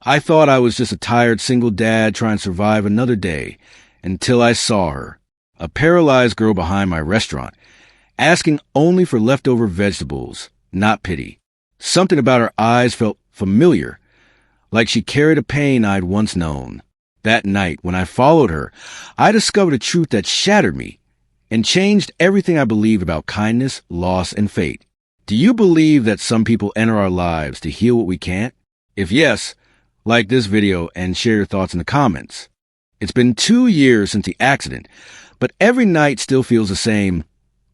I thought I was just a tired single dad trying to survive another day until I saw her, a paralyzed girl behind my restaurant, asking only for leftover vegetables, not pity. Something about her eyes felt familiar, like she carried a pain I'd once known. That night, when I followed her, I discovered a truth that shattered me and changed everything I believed about kindness, loss, and fate. Do you believe that some people enter our lives to heal what we can't? If yes, like this video and share your thoughts in the comments. It's been 2 years since the accident, but every night still feels the same.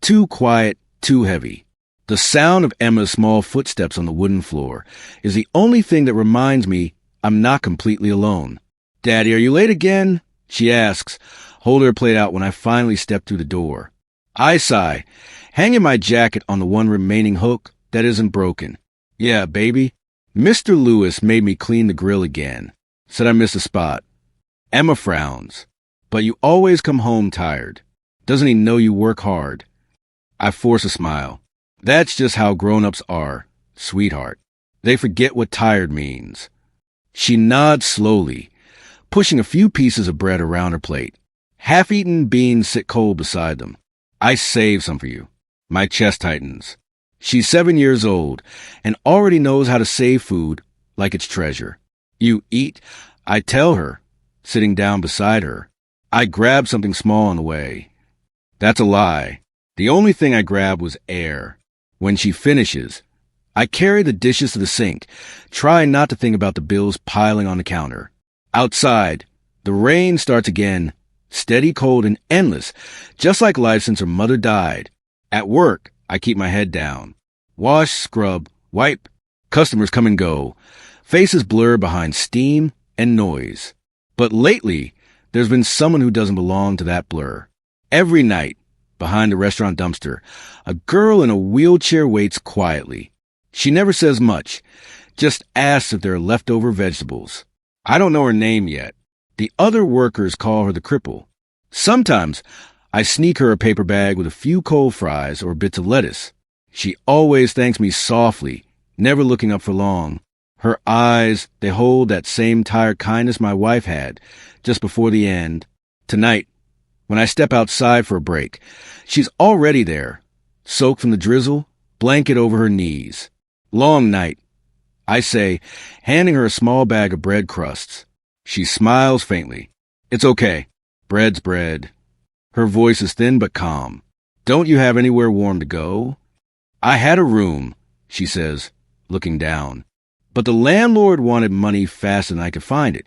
Too quiet, too heavy. The sound of Emma's small footsteps on the wooden floor is the only thing that reminds me I'm not completely alone. "Daddy, are you late again?" she asks, holding her plate out when I finally step through the door. I sigh, hanging my jacket on the one remaining hook that isn't broken. "Yeah, baby. Mr. Lewis made me clean the grill again. Said I missed a spot." Emma frowns. "But you always come home tired. Doesn't he know you work hard?" I force a smile. "That's just how grown-ups are, sweetheart. They forget what tired means." She nods slowly, pushing a few pieces of bread around her plate. Half-eaten beans sit cold beside them. "I saved some for you." My chest tightens. She's 7 years old and already knows how to save food like it's treasure. "You eat," I tell her, sitting down beside her. I grab something small on the way. That's a lie. The only thing I grabbed was air. When she finishes, I carry the dishes to the sink, trying not to think about the bills piling on the counter. Outside, the rain starts again, steady, cold, and endless, just like life since her mother died. At work, I keep my head down. Wash, scrub, wipe. Customers come and go. Faces blur behind steam and noise. But lately, there's been someone who doesn't belong to that blur. Every night, behind the restaurant dumpster, a girl in a wheelchair waits quietly. She never says much, just asks if there are leftover vegetables. I don't know her name yet. The other workers call her the cripple. Sometimes, I sneak her a paper bag with a few cold fries or bits of lettuce. She always thanks me softly, never looking up for long. Her eyes, they hold that same tired kindness my wife had, just before the end. Tonight, when I step outside for a break, she's already there, soaked from the drizzle, blanket over her knees. "Long night," I say, handing her a small bag of bread crusts. She smiles faintly. "It's okay. Bread's bread." Her voice is thin but calm. "Don't you have anywhere warm to go?" "I had a room," she says, looking down. "But the landlord wanted money faster than I could find it."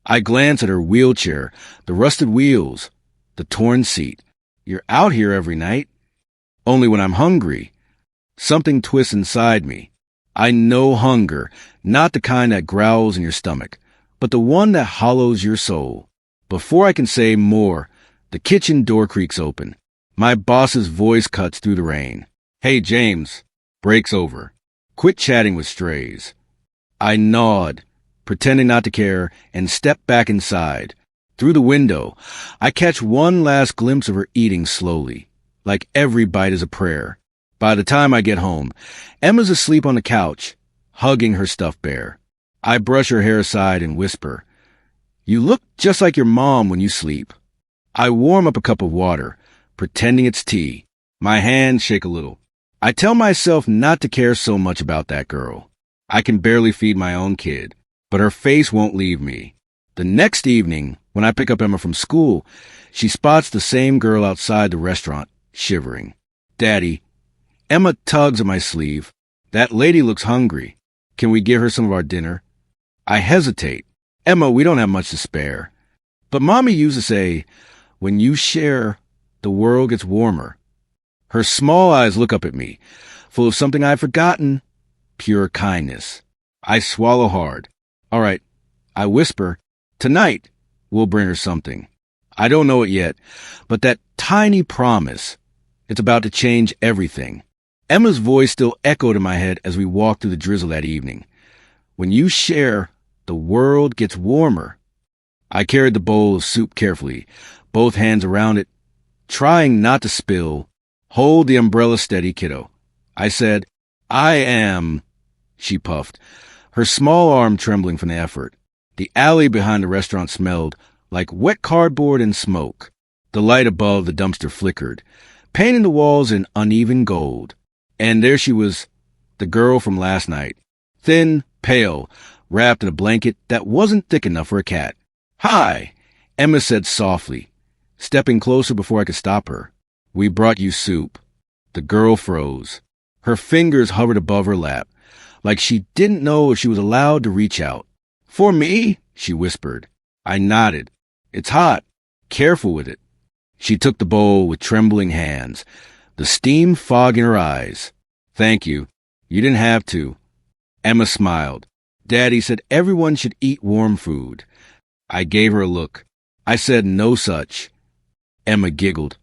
I glance at her wheelchair, the rusted wheels, the torn seat. "You're out here every night?" "Only when I'm hungry." Something twists inside me. I know hunger, not the kind that growls in your stomach, but the one that hollows your soul. Before I can say more, the kitchen door creaks open. My boss's voice cuts through the rain. "Hey, James." Breaks over. "Quit chatting with strays." I nod, pretending not to care, and step back inside. Through the window, I catch one last glimpse of her eating slowly, like every bite is a prayer. By the time I get home, Emma's asleep on the couch, hugging her stuffed bear. I brush her hair aside and whisper, "You look just like your mom when you sleep." I warm up a cup of water, pretending it's tea. My hands shake a little. I tell myself not to care so much about that girl. I can barely feed my own kid, but her face won't leave me. The next evening, when I pick up Emma from school, she spots the same girl outside the restaurant, shivering. "Daddy." Emma tugs at my sleeve. "That lady looks hungry. Can we give her some of our dinner?" I hesitate. "Emma, we don't have much to spare." But Mommy used to say, "When you share, the world gets warmer." Her small eyes look up at me, full of something I've forgotten. Pure kindness. I swallow hard. "All right," I whisper. "Tonight, we'll bring her something." I don't know it yet, but that tiny promise, it's about to change everything. Emma's voice still echoed in my head as we walked through the drizzle that evening. "When you share, the world gets warmer." I carried the bowl of soup carefully, both hands around it, trying not to spill. "Hold the umbrella steady, kiddo." I said, "I am." She puffed. her small arm trembling from the effort. The alley behind the restaurant smelled like wet cardboard and smoke. The light above the dumpster flickered, painting the walls in uneven gold. And there she was, the girl from last night, thin, pale, wrapped in a blanket that wasn't thick enough for a cat. "Hi," Emma said softly, stepping closer before I could stop her. "We brought you soup." The girl froze. Her fingers hovered above her lap, like she didn't know if she was allowed to reach out. "For me?" she whispered. I nodded. "It's hot. Careful with it." She took the bowl with trembling hands, the steam fogging her eyes. "Thank you. You didn't have to." Emma smiled. "Daddy said everyone should eat warm food." I gave her a look. I said no such. Emma giggled,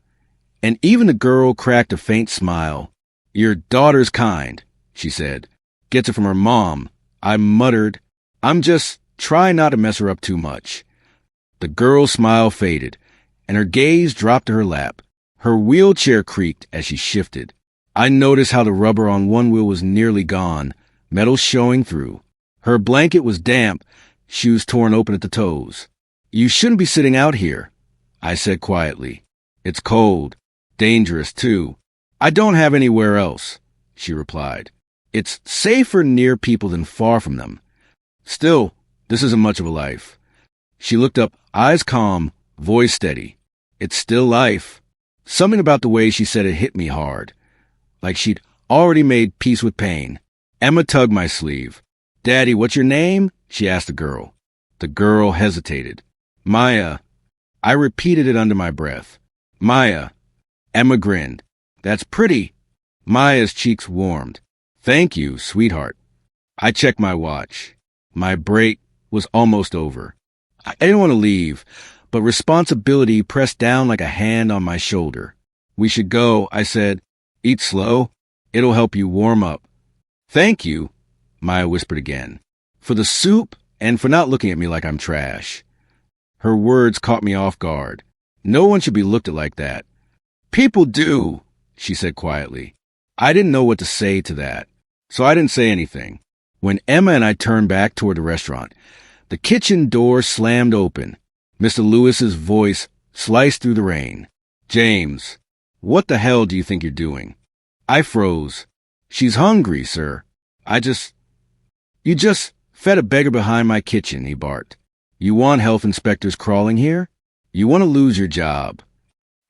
and even the girl cracked a faint smile. "Your daughter's kind," she said. "Gets it from her mom." I muttered, "I'm just trying not to mess her up too much." The girl's smile faded, and her gaze dropped to her lap. Her wheelchair creaked as she shifted. I noticed how the rubber on one wheel was nearly gone, metal showing through. Her blanket was damp, shoes torn open at the toes. "You shouldn't be sitting out here," I said quietly. "It's cold. Dangerous, too." "I don't have anywhere else," she replied. "It's safer near people than far from them. Still, this isn't much of a life." She looked up, eyes calm, voice steady. "It's still life." Something about the way she said it hit me hard, like she'd already made peace with pain. Emma tugged my sleeve. "Daddy, what's your name?" she asked the girl. The girl hesitated. "Maya." I repeated it under my breath. "Maya." Emma grinned. "That's pretty." Maya's cheeks warmed. "Thank you, sweetheart." I checked my watch. My break was almost over. I didn't want to leave, but responsibility pressed down like a hand on my shoulder. "We should go," I said. "Eat slow. It'll help you warm up." "Thank you," Maya whispered again, "for the soup and for not looking at me like I'm trash." Her words caught me off guard. No one should be looked at like that. "People do," she said quietly. I didn't know what to say to that, so I didn't say anything. When Emma and I turned back toward the restaurant, the kitchen door slammed open. Mr. Lewis's voice sliced through the rain. "James, what the hell do you think you're doing?" I froze. "She's hungry, sir. You just fed a beggar behind my kitchen," he barked. "You want health inspectors crawling here? You want to lose your job."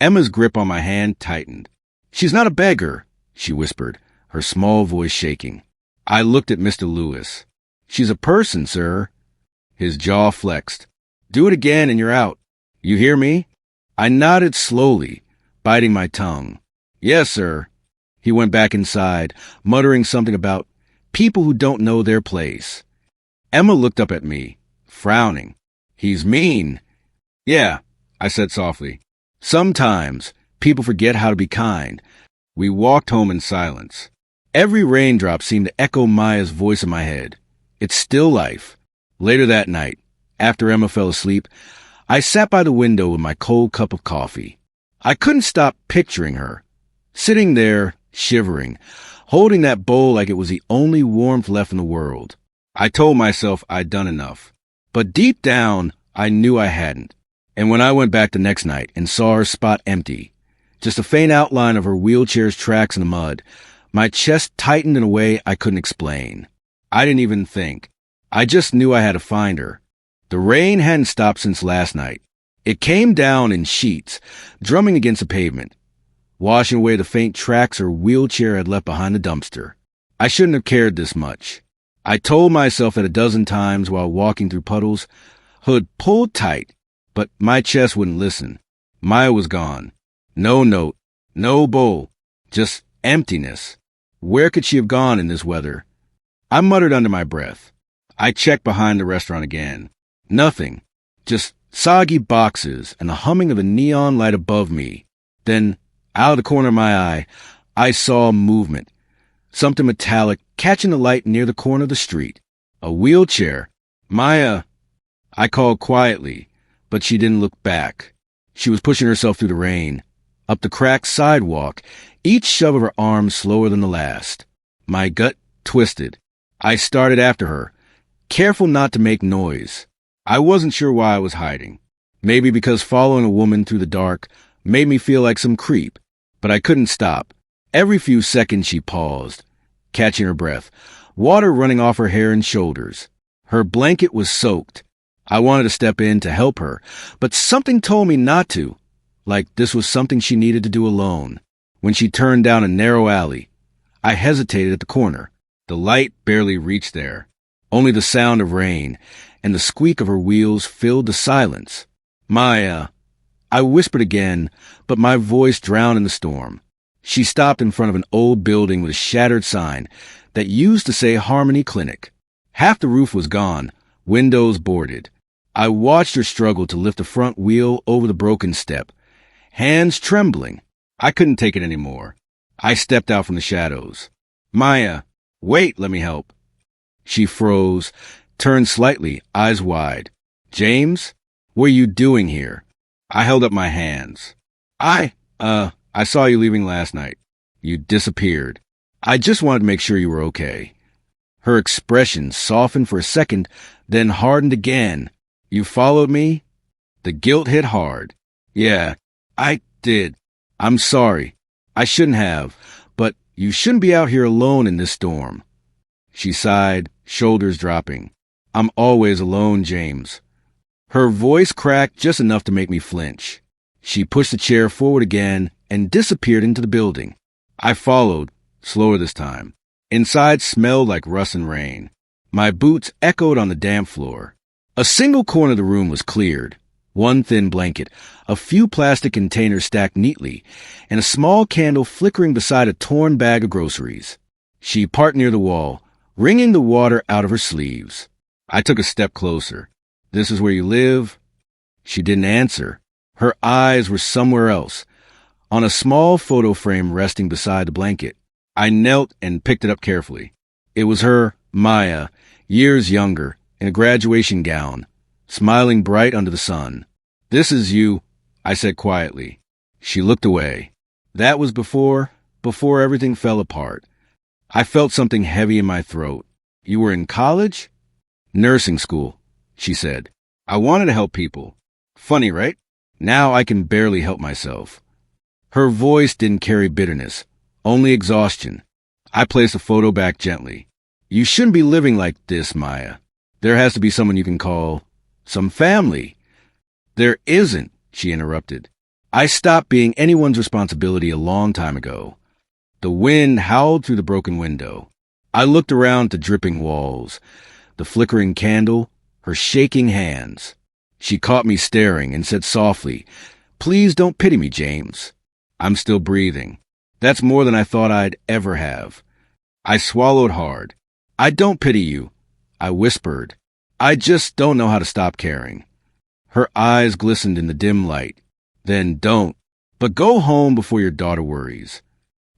Emma's grip on my hand tightened. "She's not a beggar," she whispered, her small voice shaking. I looked at Mr. Lewis. "She's a person, sir." His jaw flexed. "Do it again and you're out. You hear me?" I nodded slowly, biting my tongue. "Yes, sir." He went back inside, muttering something about people who don't know their place. Emma looked up at me, frowning. "He's mean." "Yeah," I said softly. "Sometimes people forget how to be kind." We walked home in silence. Every raindrop seemed to echo Maya's voice in my head. It's still life. Later that night, after Emma fell asleep, I sat by the window with my cold cup of coffee. I couldn't stop picturing her, sitting there, shivering, holding that bowl like it was the only warmth left in the world. I told myself I'd done enough, but deep down, I knew I hadn't. And when I went back the next night and saw her spot empty, just a faint outline of her wheelchair's tracks in the mud, my chest tightened in a way I couldn't explain. I didn't even think. I just knew I had to find her. The rain hadn't stopped since last night. It came down in sheets, drumming against the pavement, washing away the faint tracks her wheelchair had left behind the dumpster. I shouldn't have cared this much. I told myself that a dozen times while walking through puddles. Hood pulled tight, but my chest wouldn't listen. Maya was gone. No note, no bowl, just emptiness. Where could she have gone in this weather? I muttered under my breath. I checked behind the restaurant again. Nothing. Just soggy boxes and the humming of a neon light above me. Then, out of the corner of my eye, I saw movement. Something metallic catching the light near the corner of the street. A wheelchair. "Maya," I called quietly, but she didn't look back. She was pushing herself through the rain, up the cracked sidewalk, each shove of her arm slower than the last. My gut twisted. I started after her, careful not to make noise. I wasn't sure why I was hiding. Maybe because following a woman through the dark made me feel like some creep, but I couldn't stop. Every few seconds she paused, catching her breath, water running off her hair and shoulders. Her blanket was soaked. I wanted to step in to help her, but something told me not to, like this was something she needed to do alone. When she turned down a narrow alley, I hesitated at the corner. The light barely reached there. Only the sound of rain and the squeak of her wheels filled the silence. Maya, I whispered again, but my voice drowned in the storm. She stopped in front of an old building with a shattered sign that used to say Harmony Clinic. Half the roof was gone, windows boarded. I watched her struggle to lift the front wheel over the broken step, hands trembling. I couldn't take it anymore. I stepped out from the shadows. Maya, wait, let me help. She froze, turned slightly, eyes wide. James, what are you doing here? I held up my hands. I saw you leaving last night. You disappeared. I just wanted to make sure you were okay. Her expression softened for a second, then hardened again. You followed me? The guilt hit hard. Yeah, I did. I'm sorry. I shouldn't have, but you shouldn't be out here alone in this storm. She sighed, shoulders dropping. I'm always alone, James. Her voice cracked just enough to make me flinch. She pushed the chair forward again and disappeared into the building. I followed, slower this time. Inside smelled like rust and rain. My boots echoed on the damp floor. A single corner of the room was cleared. One thin blanket, a few plastic containers stacked neatly, and a small candle flickering beside a torn bag of groceries. She parked near the wall, wringing the water out of her sleeves. I took a step closer. This is where you live? She didn't answer. Her eyes were somewhere else, on a small photo frame resting beside the blanket. I knelt and picked it up carefully. It was her, Maya, years younger, in a graduation gown, smiling bright under the sun. This is you, I said quietly. She looked away. That was before everything fell apart. I felt something heavy in my throat. You were in college? Nursing school, she said. I wanted to help people. Funny, right? Now I can barely help myself. Her voice didn't carry bitterness, only exhaustion. I placed the photo back gently. You shouldn't be living like this, Maya. There has to be someone you can call, some family. There isn't, she interrupted. I stopped being anyone's responsibility a long time ago. The wind howled through the broken window. I looked around at the dripping walls, the flickering candle, her shaking hands. She caught me staring and said softly, Please don't pity me, James. I'm still breathing. That's more than I thought I'd ever have. I swallowed hard. I don't pity you, I whispered. I just don't know how to stop caring. Her eyes glistened in the dim light. Then don't. But go home before your daughter worries.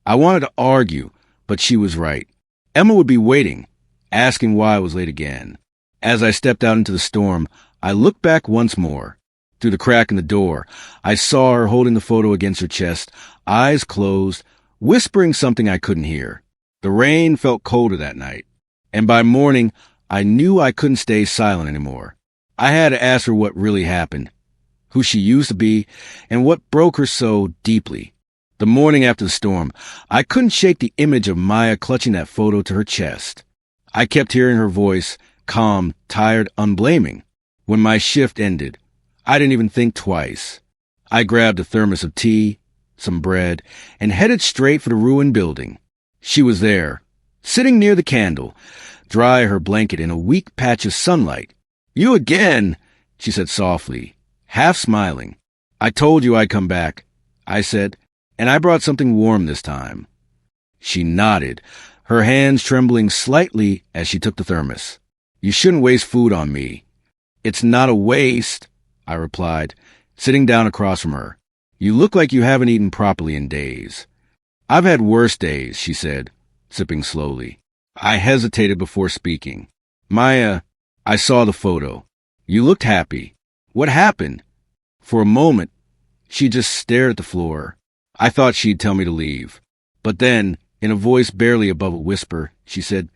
I wanted to argue, but she was right. Emma would be waiting, asking why I was late again. As I stepped out into the storm, I looked back once more. Through the crack in the door, I saw her holding the photo against her chest, eyes closed, whispering something I couldn't hear. The rain felt colder that night, and by morning, I knew I couldn't stay silent anymore. I had to ask her what really happened, who she used to be, and what broke her so deeply. The morning after the storm, I couldn't shake the image of Maya clutching that photo to her chest. I kept hearing her voice, calm, tired, unblaming. When my shift ended, I didn't even think twice. I grabbed a thermos of tea, some bread, and headed straight for the ruined building. She was there, sitting near the candle, dry her blanket in a weak patch of sunlight. You again, she said softly, half smiling. I told you I'd come back, I said, and I brought something warm this time. She nodded, her hands trembling slightly as she took the thermos. You shouldn't waste food on me. It's not a waste, I replied, sitting down across from her. You look like you haven't eaten properly in days. I've had worse days, she said, sipping slowly. I hesitated before speaking. Maya, I saw the photo. You looked happy. What happened? For a moment, she just stared at the floor. I thought she'd tell me to leave. But then, in a voice barely above a whisper, she said,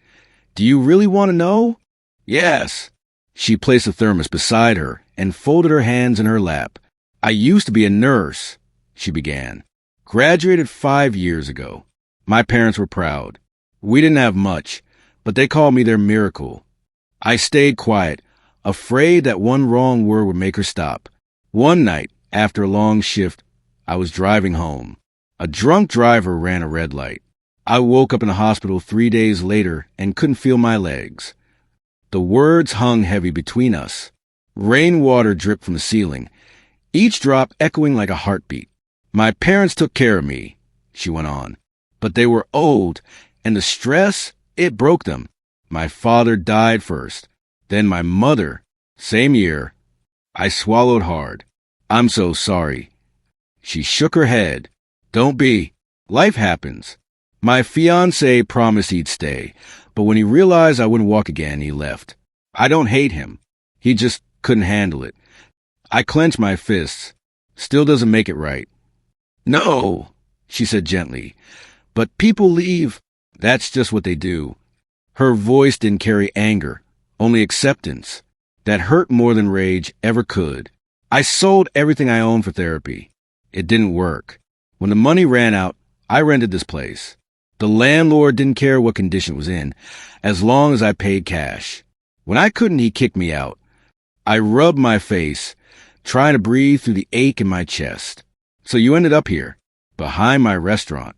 Do you really want to know? Yes. She placed a thermos beside her and folded her hands in her lap. I used to be a nurse, she began. Graduated 5 years ago. My parents were proud. We didn't have much, but they called me their miracle. I stayed quiet, afraid that one wrong word would make her stop. One night, after a long shift, I was driving home. A drunk driver ran a red light. I woke up in the hospital 3 days later and couldn't feel my legs. The words hung heavy between us. Rainwater dripped from the ceiling, each drop echoing like a heartbeat. My parents took care of me, she went on, but they were old, and the stress, it broke them. My father died first, then my mother, same year. I swallowed hard. I'm so sorry. She shook her head. Don't be. Life happens. My fiancé promised he'd stay, but when he realized I wouldn't walk again, he left. I don't hate him. He just couldn't handle it. I clenched my fists. Still doesn't make it right. No, she said gently. But people leave. That's just what they do. Her voice didn't carry anger, only acceptance. That hurt more than rage ever could. I sold everything I owned for therapy. It didn't work. When the money ran out, I rented this place. The landlord didn't care what condition it was in, as long as I paid cash. When I couldn't, he kicked me out. I rubbed my face, trying to breathe through the ache in my chest. So you ended up here, behind my restaurant.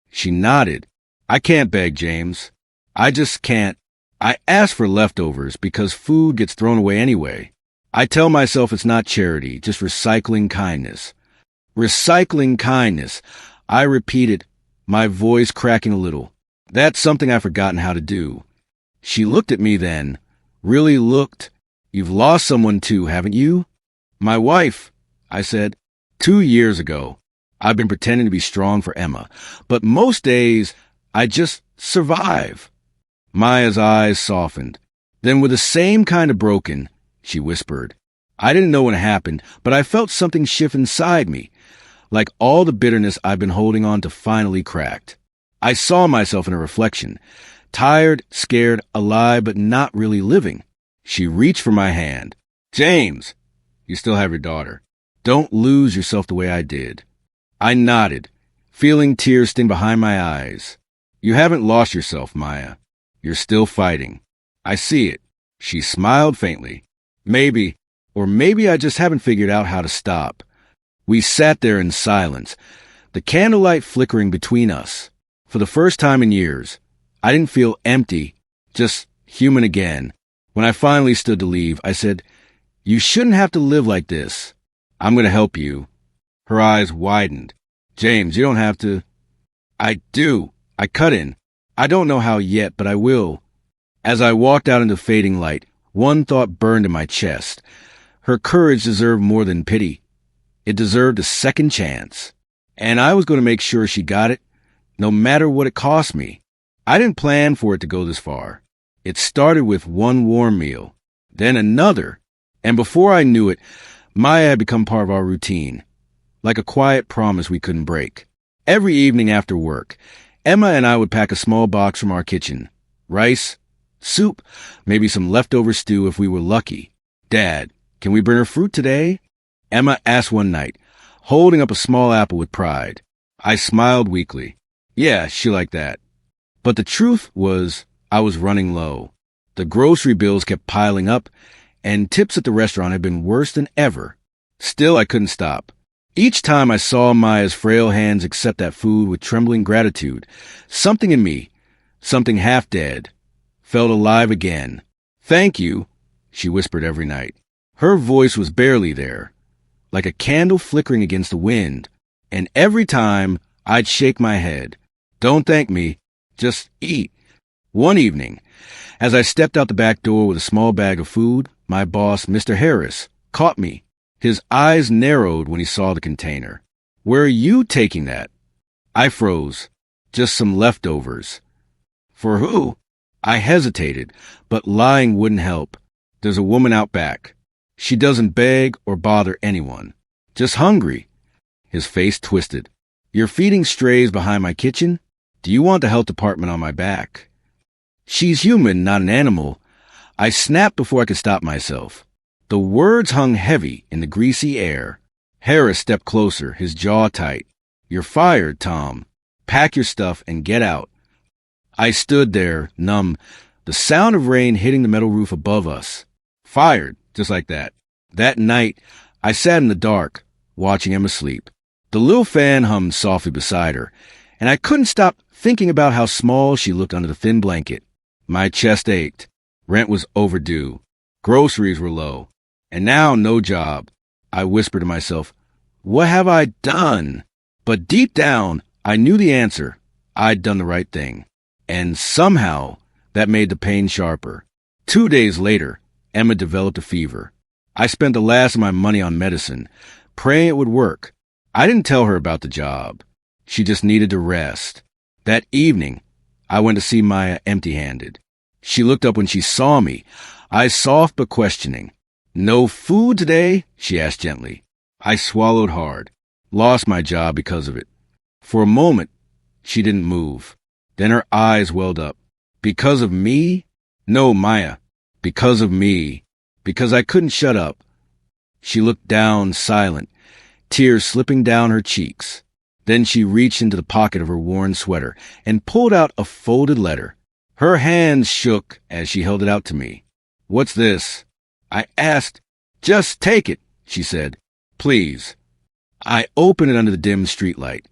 She nodded. I can't beg, James. I just can't. I ask for leftovers because food gets thrown away anyway. I tell myself it's not charity, just recycling kindness. Recycling kindness. I repeated, my voice cracking a little. That's something I've forgotten how to do. She looked at me then, really looked. You've lost someone too, haven't you? My wife, I said. 2 years ago. I've been pretending to be strong for Emma, but most days I just survive. Maya's eyes softened. Then with the same kind of broken, she whispered. I didn't know when it happened, but I felt something shift inside me, like all the bitterness I've been holding on to finally cracked. I saw myself in a reflection, tired, scared, alive, but not really living. She reached for my hand. James, you still have your daughter. Don't lose yourself the way I did. I nodded, feeling tears sting behind my eyes. You haven't lost yourself, Maya. You're still fighting. I see it. She smiled faintly. Maybe, or maybe I just haven't figured out how to stop. We sat there in silence, the candlelight flickering between us. For the first time in years, I didn't feel empty, just human again. When I finally stood to leave, I said, you shouldn't have to live like this. I'm going to help you. Her eyes widened. James, you don't have to. I do. I cut in. I don't know how yet, but I will. As I walked out into fading light, one thought burned in my chest. Her courage deserved more than pity. It deserved a second chance. And I was going to make sure she got it, no matter what it cost me. I didn't plan for it to go this far. It started with one warm meal, then another. And before I knew it, Maya had become part of our routine, like a quiet promise we couldn't break. Every evening after work, Emma and I would pack a small box from our kitchen. Rice, soup, maybe some leftover stew if we were lucky. Dad, can we bring her fruit today? Emma asked one night, holding up a small apple with pride. I smiled weakly. Yeah, she liked that. But the truth was, I was running low. The grocery bills kept piling up, and tips at the restaurant had been worse than ever. Still, I couldn't stop. Each time I saw Maya's frail hands accept that food with trembling gratitude, something in me, something half dead, felt alive again. Thank you, she whispered every night. Her voice was barely there, like a candle flickering against the wind, and every time I'd shake my head. Don't thank me, just eat. One evening, as I stepped out the back door with a small bag of food, my boss, Mr. Harris, caught me. His eyes narrowed when he saw the container. Where are you taking that? I froze. Just some leftovers. For who? I hesitated, but lying wouldn't help. There's a woman out back. She doesn't beg or bother anyone. Just hungry. His face twisted. You're feeding strays behind my kitchen? Do you want the health department on my back? She's human, not an animal. I snapped before I could stop myself. The words hung heavy in the greasy air. Harris stepped closer, his jaw tight. "You're fired, Tom. Pack your stuff and get out." I stood there, numb, the sound of rain hitting the metal roof above us. Fired, just like that. That night, I sat in the dark, watching Emma sleep. The little fan hummed softly beside her, and I couldn't stop thinking about how small she looked under the thin blanket. My chest ached. Rent was overdue. Groceries were low. And now no job. I whispered to myself, what have I done? But deep down, I knew the answer. I'd done the right thing. And somehow, that made the pain sharper. 2 days later, Emma developed a fever. I spent the last of my money on medicine, praying it would work. I didn't tell her about the job. She just needed to rest. That evening, I went to see Maya empty-handed. She looked up when she saw me, eyes soft but questioning. "No food today?" she asked gently. I swallowed hard, lost my job because of it. For a moment, she didn't move. Then her eyes welled up. "Because of me?" "No, Maya. Because of me. Because I couldn't shut up." She looked down, silent, tears slipping down her cheeks. Then she reached into the pocket of her worn sweater and pulled out a folded letter. Her hands shook as she held it out to me. "What's this?" I asked. "Just take it," she said. "Please." I opened it under the dim streetlight.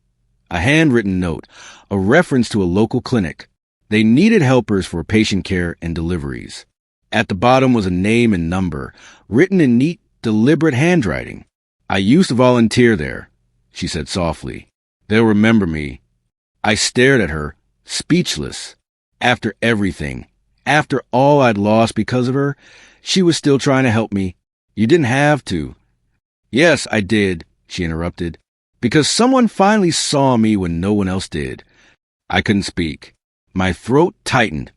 A handwritten note, a reference to a local clinic. They needed helpers for patient care and deliveries. At the bottom was a name and number, written in neat, deliberate handwriting. "I used to volunteer there," she said softly. "They'll remember me." I stared at her, speechless. After everything, after all I'd lost because of her, she was still trying to help me. "You didn't have to." "Yes, I did," she interrupted, "because someone finally saw me when no one else did." I couldn't speak. My throat tightened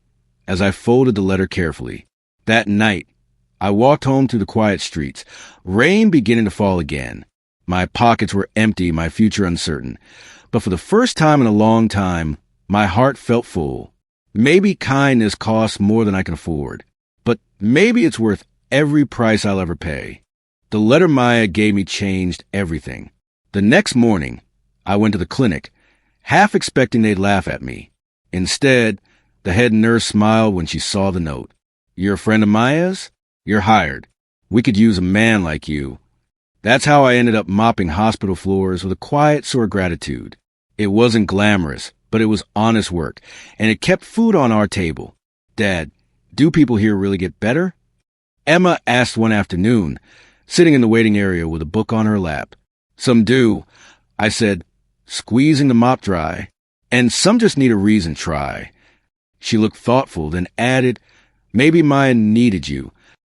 as I folded the letter carefully. That night, I walked home through the quiet streets, rain beginning to fall again. My pockets were empty, my future uncertain. But for the first time in a long time, my heart felt full. Maybe kindness costs more than I can afford, but maybe it's worth every price I'll ever pay. The letter Maya gave me changed everything. The next morning, I went to the clinic, half expecting they'd laugh at me. Instead, the head nurse smiled when she saw the note. "You're a friend of Maya's? You're hired. We could use a man like you." That's how I ended up mopping hospital floors with a quiet sort of gratitude. It wasn't glamorous, but it was honest work, and it kept food on our table. "Dad, do people here really get better?" Emma asked one afternoon, sitting in the waiting area with a book on her lap. "Some do," I said, squeezing the mop dry. "And some just need a reason try." She looked thoughtful, then added, "Maybe Maya needed you."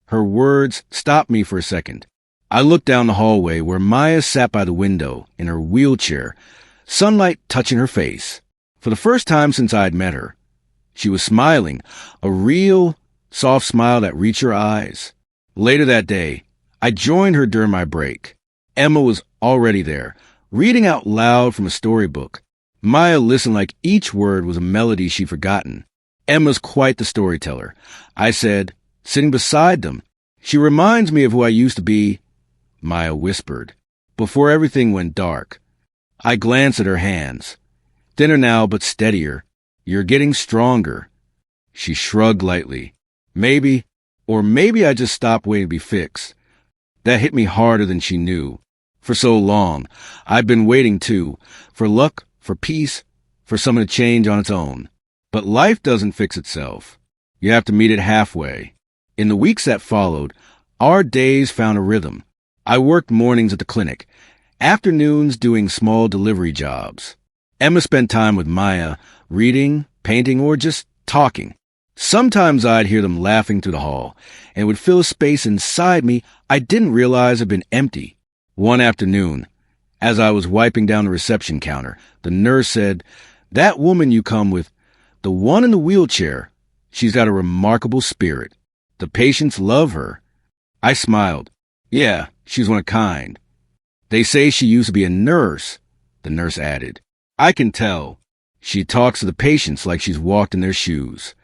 Her words stopped me for a second. I looked down the hallway where Maya sat by the window in her wheelchair, sunlight touching her face. For the first time since I'd met her, she was smiling, a real, soft smile that reached her eyes. Later that day, I joined her during my break. Emma was already there, reading out loud from a storybook. Maya listened like each word was a melody she'd forgotten. Emma's quite the storyteller, I said, sitting beside them. "She reminds me of who I used to be," Maya whispered, "before everything went dark." I glanced at her hands. Thinner now, but steadier. "You're getting stronger." She shrugged lightly. Maybe I just stopped waiting to be fixed. That hit me harder than she knew. For so long, I'd been waiting too, for luck, for peace, for something to change on its own. But life doesn't fix itself. You have to meet it halfway. In the weeks that followed, our days found a rhythm. I worked mornings at the clinic, afternoons doing small delivery jobs. Emma spent time with Maya, reading, painting, or just talking. Sometimes I'd hear them laughing through the hall, and it would fill a space inside me I didn't realize had been empty. One afternoon, as I was wiping down the reception counter, the nurse said, "That woman you come with, the one in the wheelchair, she's got a remarkable spirit. The patients love her." I smiled. "Yeah, she's one of a kind." "They say she used to be a nurse," the nurse added. "I can tell. She talks to the patients like she's walked in their shoes."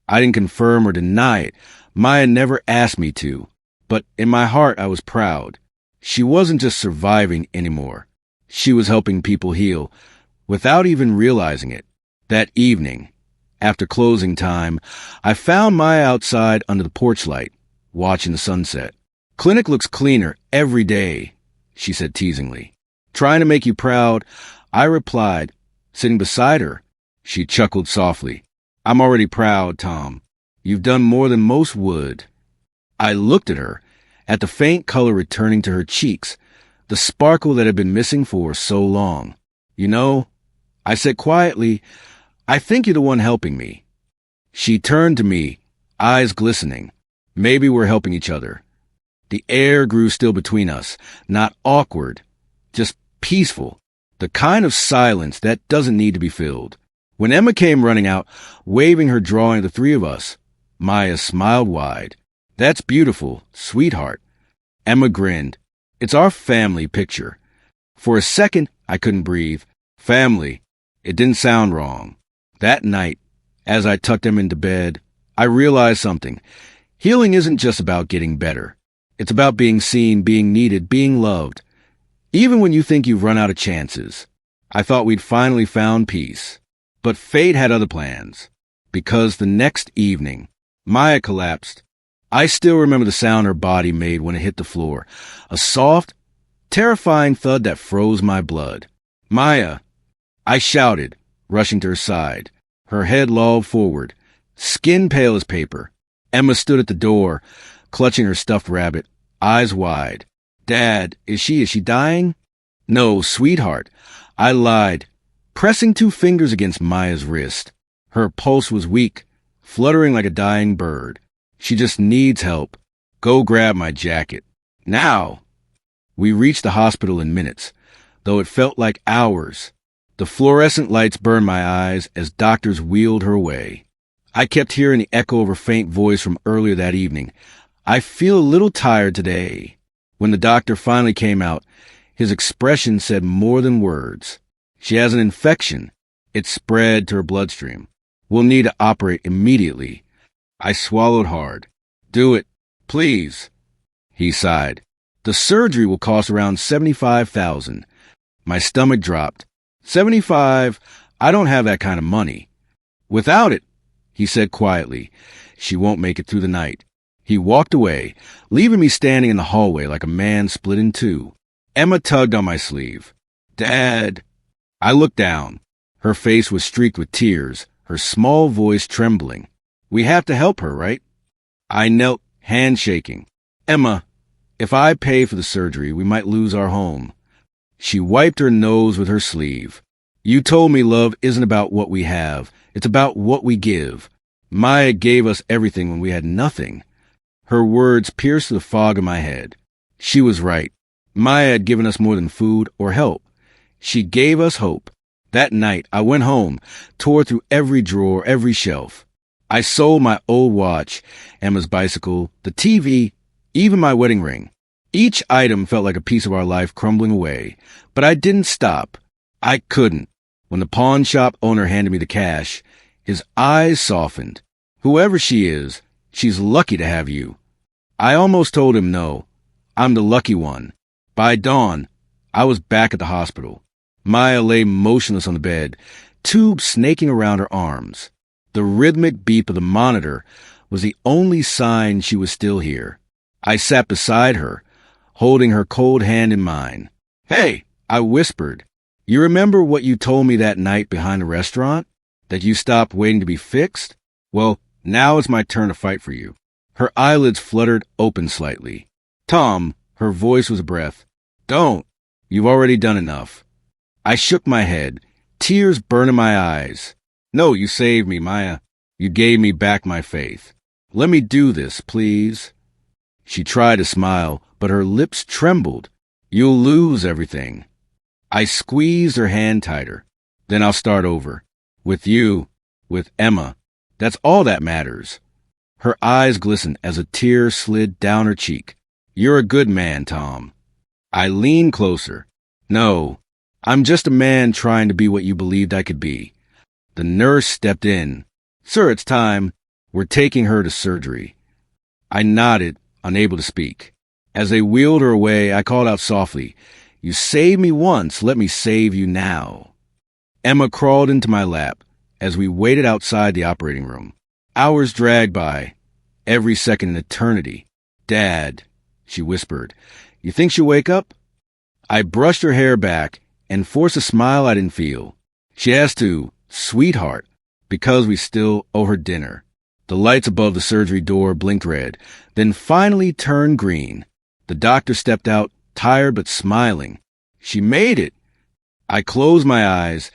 I didn't confirm or deny it, Maya never asked me to, but in my heart I was proud. She wasn't just surviving anymore. She was helping people heal without even realizing it. That evening, after closing time, I found Maya outside under the porch light, watching the sunset. "Clinic looks cleaner every day," she said teasingly. "Trying to make you proud," I replied, sitting beside her. She chuckled softly. "I'm already proud, Tom. You've done more than most would." I looked at her, at the faint color returning to her cheeks, the sparkle that had been missing for so long. "You know," I said quietly, "I think you're the one helping me." She turned to me, eyes glistening. Maybe we're helping each other. The air grew still between us, not awkward, just peaceful, the kind of silence that doesn't need to be filled. When Emma came running out, waving her drawing of the three of us, Maya smiled wide. "That's beautiful, sweetheart." Emma grinned. "It's our family picture." For a second, I couldn't breathe. Family. It didn't sound wrong. That night, as I tucked Emma into bed, I realized something. Healing isn't just about getting better. It's about being seen, being needed, being loved. Even when you think you've run out of chances. I thought we'd finally found peace. But fate had other plans. Because the next evening, Maya collapsed. I still remember the sound her body made when it hit the floor. A soft, terrifying thud that froze my blood. "Maya!" I shouted, rushing to her side. Her head lolled forward, skin pale as paper. Emma stood at the door, clutching her stuffed rabbit, eyes wide. "Dad, is she dying?" "No, sweetheart." I lied, pressing 2 fingers against Maya's wrist. Her pulse was weak, fluttering like a dying bird. "She just needs help. Go grab my jacket. Now!" We reached the hospital in minutes, though it felt like hours. The fluorescent lights burned my eyes as doctors wheeled her away. I kept hearing the echo of her faint voice from earlier that evening. "I feel a little tired today." When the doctor finally came out, his expression said more than words. "She has an infection. It spread to her bloodstream. We'll need to operate immediately." I swallowed hard. "Do it, please." He sighed. "The surgery will cost around $75,000. My stomach dropped. 75? I don't have that kind of money. "Without it," he said quietly, "she won't make it through the night." He walked away, leaving me standing in the hallway like a man split in two. Emma tugged on my sleeve. "Dad." I looked down. Her face was streaked with tears, her small voice trembling. "We have to help her, right?" I knelt, hand shaking. "Emma, if I pay for the surgery, we might lose our home." She wiped her nose with her sleeve. "You told me love isn't about what we have. It's about what we give. Maya gave us everything when we had nothing." Her words pierced the fog in my head. She was right. Maya had given us more than food or help. She gave us hope. That night, I went home, tore through every drawer, every shelf. I sold my old watch, Emma's bicycle, the TV, even my wedding ring. Each item felt like a piece of our life crumbling away, but I didn't stop. I couldn't. When the pawn shop owner handed me the cash, his eyes softened. "Whoever she is, she's lucky to have you." I almost told him no. I'm the lucky one. By dawn, I was back at the hospital. Maya lay motionless on the bed, tubes snaking around her arms. The rhythmic beep of the monitor was the only sign she was still here. I sat beside her, holding her cold hand in mine. "Hey," I whispered. "You remember what you told me that night behind the restaurant? That you stopped waiting to be fixed? Well, now it's my turn to fight for you." Her eyelids fluttered open slightly. "Tom," her voice was a breath. "Don't. You've already done enough." I shook my head, tears burning my eyes. "No, you saved me, Maya. You gave me back my faith. Let me do this, please." She tried to smile, but her lips trembled. "You'll lose everything." I squeezed her hand tighter. "Then I'll start over. With you. With Emma. That's all that matters." Her eyes glistened as a tear slid down her cheek. "You're a good man, Tom." I leaned closer. "No, I'm just a man trying to be what you believed I could be." The nurse stepped in. "Sir, it's time. We're taking her to surgery." I nodded, unable to speak. As they wheeled her away, I called out softly, "You saved me once, let me save you now." Emma crawled into my lap as we waited outside the operating room. Hours dragged by, every second an eternity. "Dad," she whispered, "you think she'll wake up?" I brushed her hair back and forced a smile I didn't feel. She has to, sweetheart, because we still owe her dinner. The lights above the surgery door blinked red, then finally turned green. The doctor stepped out, tired but smiling. She made it. I closed my eyes,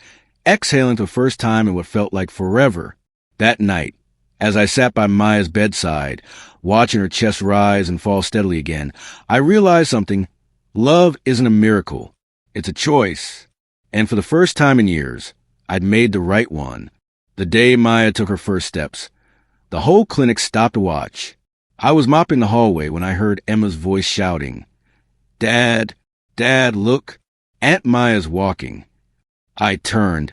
exhaling for the first time in what felt like forever. That night, as I sat by Maya's bedside, watching her chest rise and fall steadily again, I realized something. Love isn't a miracle. It's a choice. And for the first time in years, I'd made the right one. The day Maya took her first steps, the whole clinic stopped to watch. I was mopping the hallway when I heard Emma's voice shouting, "Dad, Dad, look, Aunt Maya's walking." I turned,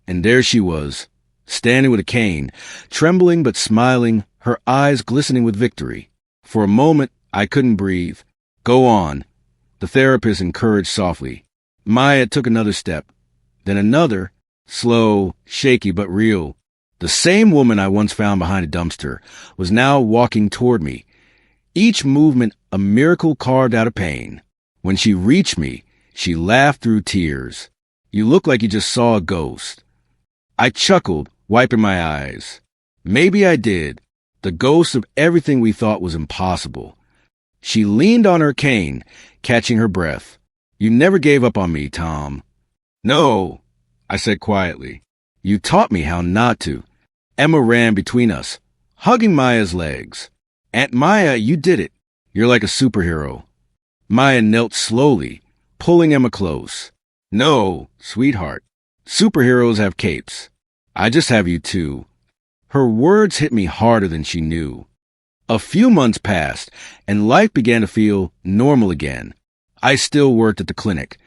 and there she was, standing with a cane, trembling but smiling, her eyes glistening with victory. For a moment, I couldn't breathe. "Go on," the therapist encouraged softly. Maya took another step, then another, slow, shaky but real. The same woman I once found behind a dumpster was now walking toward me, each movement a miracle carved out of pain. When she reached me, she laughed through tears. "You look like you just saw a ghost." I chuckled, wiping my eyes. Maybe I did. The ghost of everything we thought was impossible. She leaned on her cane, catching her breath. "You never gave up on me, Tom." "No," I said quietly. "You taught me how not to." Emma ran between us, hugging Maya's legs. "Aunt Maya, you did it. You're like a superhero." Maya knelt slowly, pulling Emma close. "No, sweetheart. Superheroes have capes. I just have you too." Her words hit me harder than she knew. A few months passed, and life began to feel normal again. I still worked at the clinic,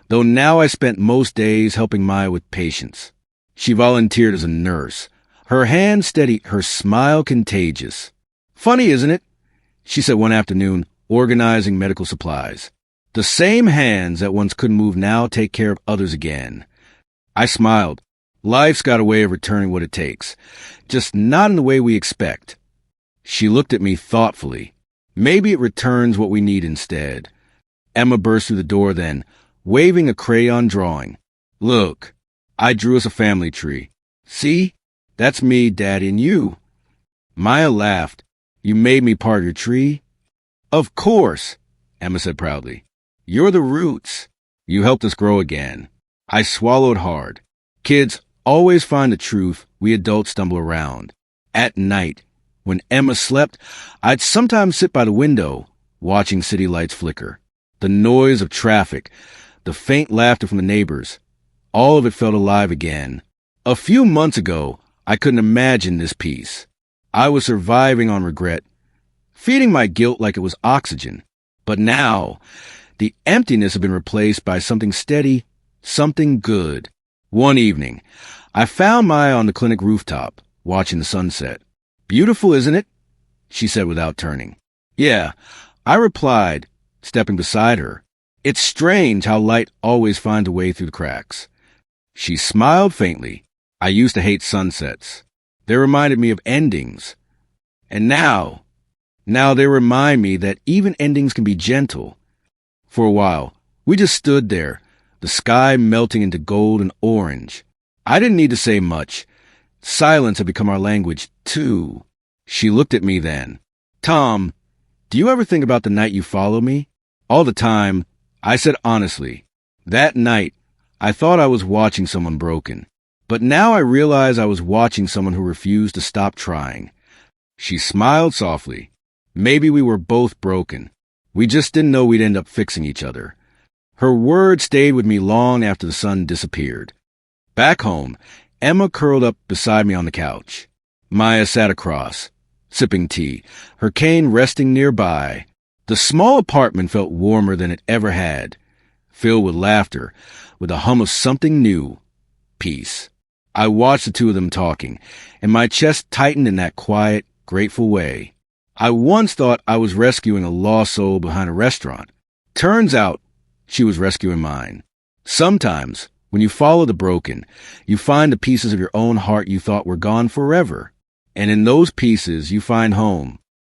though now I spent most days helping Maya with patients. She volunteered as a nurse, her hand steady, her smile contagious. "Funny, isn't it?" she said one afternoon, organizing medical supplies. The same hands that once couldn't move now take care of others again. I smiled. Life's got a way of returning what it takes, just not in the way we expect. She looked at me thoughtfully. Maybe it returns what we need instead. Emma burst through the door then, waving a crayon drawing. "Look, I drew us a family tree. See? That's me, Daddy, and you." Maya laughed. "You made me part of your tree?" "Of course," Emma said proudly. "You're the roots. You helped us grow again." I swallowed hard. Kids always find the truth we adults stumble around. At night, when Emma slept, I'd sometimes sit by the window, watching city lights flicker. The noise of traffic, the faint laughter from the neighbors, all of it felt alive again. A few months ago, I couldn't imagine this peace. I was surviving on regret, feeding my guilt like it was oxygen. But now, the emptiness had been replaced by something steady, something good. One evening, I found Maya on the clinic rooftop, watching the sunset. "Beautiful, isn't it?" she said without turning. "Yeah," I replied, stepping beside her. "It's strange how light always finds a way through the cracks." She smiled faintly. I used to hate sunsets. They reminded me of endings. And now they remind me that even endings can be gentle. For a while, we just stood there, the sky melting into gold and orange. I didn't need to say much. Silence had become our language, too. She looked at me then. "Tom, do you ever think about the night you followed me?" "All the time," I said honestly. That night, I thought I was watching someone broken. But now I realize I was watching someone who refused to stop trying. She smiled softly. Maybe we were both broken. We just didn't know we'd end up fixing each other. Her words stayed with me long after the sun disappeared. Back home, Emma curled up beside me on the couch. Maya sat across, sipping tea, her cane resting nearby. The small apartment felt warmer than it ever had, filled with laughter, with a hum of something new, peace. I watched the two of them talking, and my chest tightened in that quiet, grateful way. I once thought I was rescuing a lost soul behind a restaurant. Turns out she was rescuing mine. Sometimes, when you follow the broken, you find the pieces of your own heart you thought were gone forever. And in those pieces, you find home.